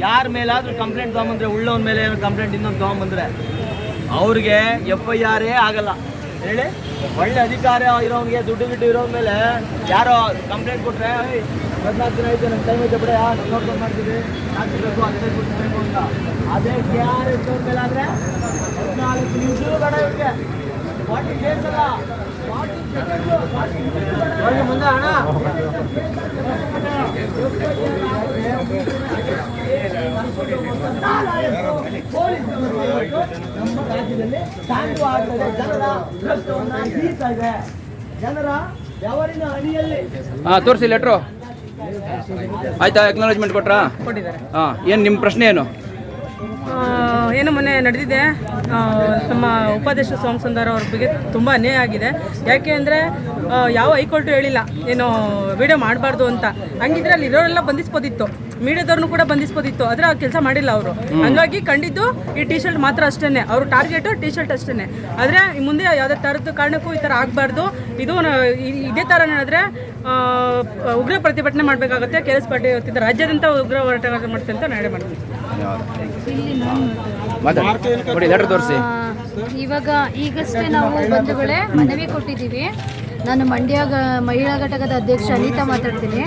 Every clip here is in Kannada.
ಯಾರ ಮೇಲಾದ್ರೂ ಕಂಪ್ಲೇಂಟ್ ತೊಗೊಂಬಂದ್ರೆ, ಉಳ್ಳವನ ಮೇಲೆ ಏನೋ ಕಂಪ್ಲೇಂಟ್ ಇನ್ನೊಂದು ತೊಗೊಂಬಂದ್ರೆ ಅವ್ರಿಗೆ FIR ಆಗಲ್ಲ ಹೇಳಿ. ಒಳ್ಳೆ ಅಧಿಕಾರ ಇರೋನಿಗೆ, ದುಡ್ಡು ಇರೋ ಮೇಲೆ ಯಾರೋ ಕಂಪ್ಲೇಂಟ್ ಕೊಟ್ಟರೆ 14 ದಿನ ಆಯ್ತು, ನಮ್ಮ ಟೈಮ್ ಐತೆ ಬಿಡ, ನೋಡ್ಕೊಂಡು ಮಾಡ್ತೀವಿ, ಹಾಕಿಬೇಕು, 15 ಬೇಕು ಅಂತ. ಅದೇ KRS ಅವ್ರ ಮೇಲೆ ಆದರೆ 14 ನಿಮಿಷ ಬೇಡ ಇವ್ರಿಗೆ, 40 ಡೇಸ್ ಅಲ್ಲ, 40 ಸೆಕೆಂಡ್ಸ್ ಮುಂದೆ ಹಣ. ನಮ್ಮ ರಾಜ್ಯದಲ್ಲಿ ಟ್ಯಾಂಕು ಆಗ್ತದೆ, ಜನರ ಭ್ರಷ್ಟವನ್ನ ಹೀರ್ತಾ ಇದೆ, ಜನರ ಬೆವರಿನ ಅಡಿಯಲ್ಲಿ. ತೋರಿಸಿ ಲೆಟ್ರು ಆಯ್ತಾ? ಅಕ್ನಾಲಜ್ಮೆಂಟ್ ಕೊಟ್ರಾ? ಕೊಟ್ಟಿದ್ದಾರೆ. ಏನು ನಿಮ್ಮ ಪ್ರಶ್ನೆ ಏನು? ಏನು ಮೊನ್ನೆ ನಡೆದಿದೆ, ನಮ್ಮ ಉಪಾಧ್ಯಕ್ಷ ಸೋಮಸುಂದರ್ ಅವ್ರ ಬಗ್ಗೆ ತುಂಬ ಅನ್ಯಾಯ ಆಗಿದೆ. ಯಾಕೆ ಅಂದರೆ ಯಾವ ಹೈಕೋರ್ಟು ಹೇಳಿಲ್ಲ ಏನು ವಿಡಿಯೋ ಮಾಡಬಾರ್ದು ಅಂತ. ಹಂಗಿದ್ರೆ ಅಲ್ಲಿ ಇರೋರೆಲ್ಲ ಬಂಧಿಸ್ಬೋದಿತ್ತು, ಮೀಡಿಯಾದವ್ರನ್ನೂ ಕೂಡ ಬಂಧಿಸ್ಬೋದಿತ್ತು, ಆದರೆ ಆ ಕೆಲಸ ಮಾಡಿಲ್ಲ ಅವರು. ಹಂಗಾಗಿ ಕಂಡಿದ್ದು ಈ ಟಿ ಶರ್ಟ್ ಮಾತ್ರ ಅಷ್ಟೇ, ಅವ್ರ ಟಾರ್ಗೆಟು ಟಿ ಶರ್ಟ್ ಅಷ್ಟೇ. ಆದರೆ ಮುಂದೆ ಯಾವುದೇ ಥರದ ಕಾರಣಕ್ಕೂ ಈ ಥರ ಆಗಬಾರ್ದು. ಇದು ಇದೇ ಥರ ನಡೆದ್ರೆ ಉಗ್ರ ಪ್ರತಿಭಟನೆ ಮಾಡಬೇಕಾಗುತ್ತೆ. KRS ಪಾರ್ಟಿ ಇವತ್ತಿದ್ದ ರಾಜ್ಯಾದ್ಯಂತ ಉಗ್ರ ಹೋರಾಟ ಮಾಡ್ತೆ ಅಂತ ನಾಳೆ ಮಾಡ್ತೀವಿ. ಇವಾಗ ಈಗಷ್ಟೇ ನಾವು ಬಂಧುಗಳೇ ಮನವಿ ಕೊಟ್ಟಿದ್ದೀವಿ. ನಾನು ಮಂಡ್ಯ ಮಹಿಳಾ ಘಟಕದ ಅಧ್ಯಕ್ಷ ಅನಿತಾ ಮಾತಾಡ್ತೀನಿ.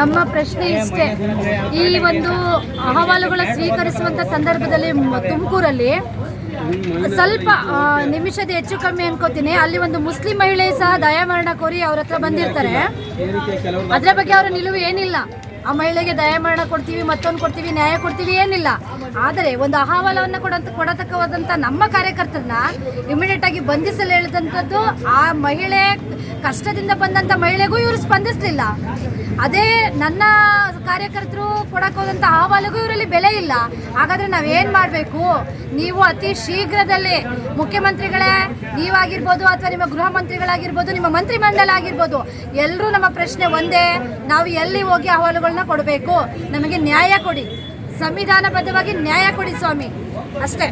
ನಮ್ಮ ಪ್ರಶ್ನೆ ಇಷ್ಟೇ, ಈ ಒಂದು ಅಹವಾಲುಗಳ ಸ್ವೀಕರಿಸುವಂಥ ಸಂದರ್ಭದಲ್ಲಿ ತುಮಕೂರಲ್ಲಿ ಸ್ವಲ್ಪ ನಿಮಿಷದ ಹೆಚ್ಚು ಕಮ್ಮಿ ಅನ್ಕೋತೀನಿ, ಅಲ್ಲಿ ಒಂದು ಮುಸ್ಲಿಂ ಮಹಿಳೆ ಸಹ ದಯಾಮರಣ ಕೋರಿ ಅವ್ರ ಹತ್ರ ಬಂದಿರ್ತಾರೆ. ಅದರ ಬಗ್ಗೆ ಅವರ ನಿಲುವು ಏನಿಲ್ಲ. ಆ ಮಹಿಳೆಗೆ ದಯಾಮರಣ ಕೊಡ್ತೀವಿ, ಮತ್ತೊಂದು ಕೊಡ್ತೀವಿ, ನ್ಯಾಯ ಕೊಡ್ತೀವಿ ಏನಿಲ್ಲ. ಆದರೆ ಒಂದು ಅಹವಾಲವನ್ನು ಕೊಡತಕ್ಕವಾದಂಥ ನಮ್ಮ ಕಾರ್ಯಕರ್ತರನ್ನ ಇಮಿಡಿಯೇಟ್ ಆಗಿ ಬಂಧಿಸಲು ಹೇಳಿದಂಥದ್ದು, ಆ ಮಹಿಳೆ ಕಷ್ಟದಿಂದ ಬಂದಂಥ ಮಹಿಳೆಗೂ ಇವರು ಸ್ಪಂದಿಸಲಿಲ್ಲ. ಅದೇ ನನ್ನ ಕಾರ್ಯಕರ್ತರು ಕೊಡೋಕ್ಕೋದಂಥ ಅಹವಾಲಿಗೂ ಇವರಲ್ಲಿ ಬೆಲೆ ಇಲ್ಲ. ಹಾಗಾದರೆ ನಾವೇನು ಮಾಡಬೇಕು? ನೀವು ಅತಿ ಶೀಘ್ರದಲ್ಲೇ ಮುಖ್ಯಮಂತ್ರಿಗಳೇ ನೀವಾಗಿರ್ಬೋದು, ಅಥವಾ ನಿಮ್ಮ ಗೃಹ ಮಂತ್ರಿಗಳಾಗಿರ್ಬೋದು, ನಿಮ್ಮ ಮಂತ್ರಿಮಂಡಲ ಆಗಿರ್ಬೋದು, ಎಲ್ಲರೂ ನಮ್ಮ ಪ್ರಶ್ನೆ ಒಂದೇ, ನಾವು ಎಲ್ಲಿ ಹೋಗಿ ಅಹವಾಲುಗಳನ್ನ ಕೊಡಬೇಕು? ನಮಗೆ ನ್ಯಾಯ ಕೊಡಿ, ಸಂವಿಧಾನಬದ್ಧವಾಗಿ ನ್ಯಾಯ ಕೊಡಿ ಸ್ವಾಮಿ, ಅಷ್ಟೇ.